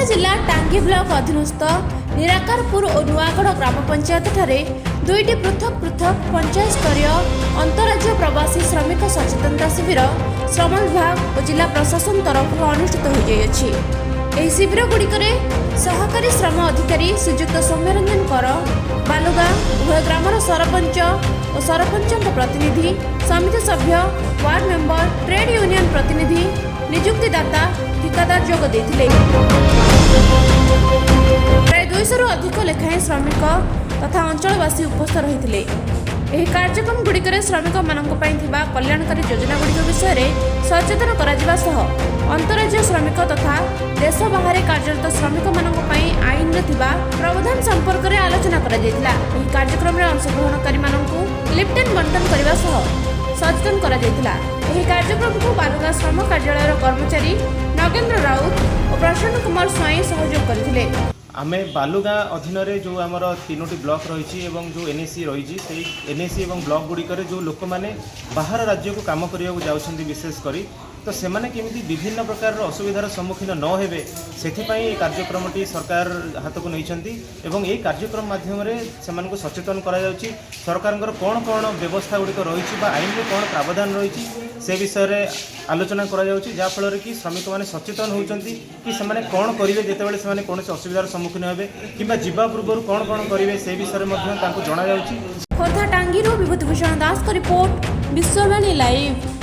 जिला टांगी ब्लॉक अधीनस्थ निराकारपुर और नुआगढ़ ग्राम पंचायत ठारे दुईटी पृथक पृथक पंचायत स्तरीय अंतरराज्य प्रवासी श्रमिक सचेतनता शिविर श्रम विभाग और जिला प्रशासन तरफ अनुष्ठित हो जाइए। ଏହି ଶିବିର ଗୁଡ଼ିକରେ ସହକାରୀ ଶ୍ରମ ଅଧିକାରୀ ଶ୍ରୀଯୁକ୍ତ ସୌମ୍ୟରଞ୍ଜନ କର, ବାଲୁଗାଁ ଉଭୟ ଗ୍ରାମର ସରପଞ୍ଚ ଓ ସରପଞ୍ଚଙ୍କ ପ୍ରତିନିଧି, ସମିତି ସଭ୍ୟ, ୱାର୍ଡ ମେମ୍ବର, ଟ୍ରେଡ୍ ୟୁନିୟନ ପ୍ରତିନିଧି, ନିଯୁକ୍ତିଦାତା, ଠିକାଦାର ଯୋଗ ଦେଇଥିଲେ। ପ୍ରାୟ 200ରୁ ଅଧିକ ଲେଖାଏଁ ଶ୍ରମିକ ତଥା ଅଞ୍ଚଳବାସୀ ଉପସ୍ଥିତ ରହିଥିଲେ। ଏହି କାର୍ଯ୍ୟକ୍ରମ ଗୁଡ଼ିକରେ ଶ୍ରମିକମାନଙ୍କ ପାଇଁ ଥିବା କଲ୍ୟାଣକାରୀ ଯୋଜନା ଗୁଡ଼ିକ ବିଷୟରେ ସଚେତନ କରାଯିବା ସହ अंतरराज्य श्रमिक तथा देश बाहर कार्यरत श्रमिकମାନଙ୍କ ପାଇଁ ଆଇନରେ ଥିବା प्रावधान संपर्क में आलोचना करा जायतिला। ଏହି कार्यक्रम रे अंशग्रहणकारीମାନଙ୍କୁ लिफ्ट बंटन करने सह सचेतन करा जायतिला। ଏହି कार्यक्रम को बालुगाँ श्रम कार्यालय कर्मचारी नगेंद्र राउत और प्रसन्न कुमार स्वाई सहयोग करथिले। आमे बालुगाँ अधीन जो आमर 3टी ब्लॉक रही जो एनएसी रही से एनएसी और ब्लॉक गुड़िकर जो लोक मैंने बाहर राज्य को काम करने जाऊँगी विशेषकर तो सेमाने केमिति विभिन्न प्रकार असुविधार सम्मुखीन न हेबे सेथिपाई कार्यक्रमटी सरकार हाथ को नहीं एवं यही कार्यक्रम माध्यम से सचेतन करा जाउछि। सरकारंकर कौन कौन व्यवस्था गुड़िक रही आईन में कौन प्रावधान रही से विषय में आलोचना करा जाउछि, जा फल कि श्रमिक मैंने सचेतन होउछन्ति कि सेमाने कौन करेंगे जितेबाला से कौन असुविधार सम्मुखीन हेबे किंबा जीवा पूर्व कौन कौन करेंगे से विषय में जना जाउछि। खोर्धा टांगी विभूतिभूषण दास का रिपोर्ट विश्ववाणी लाइव।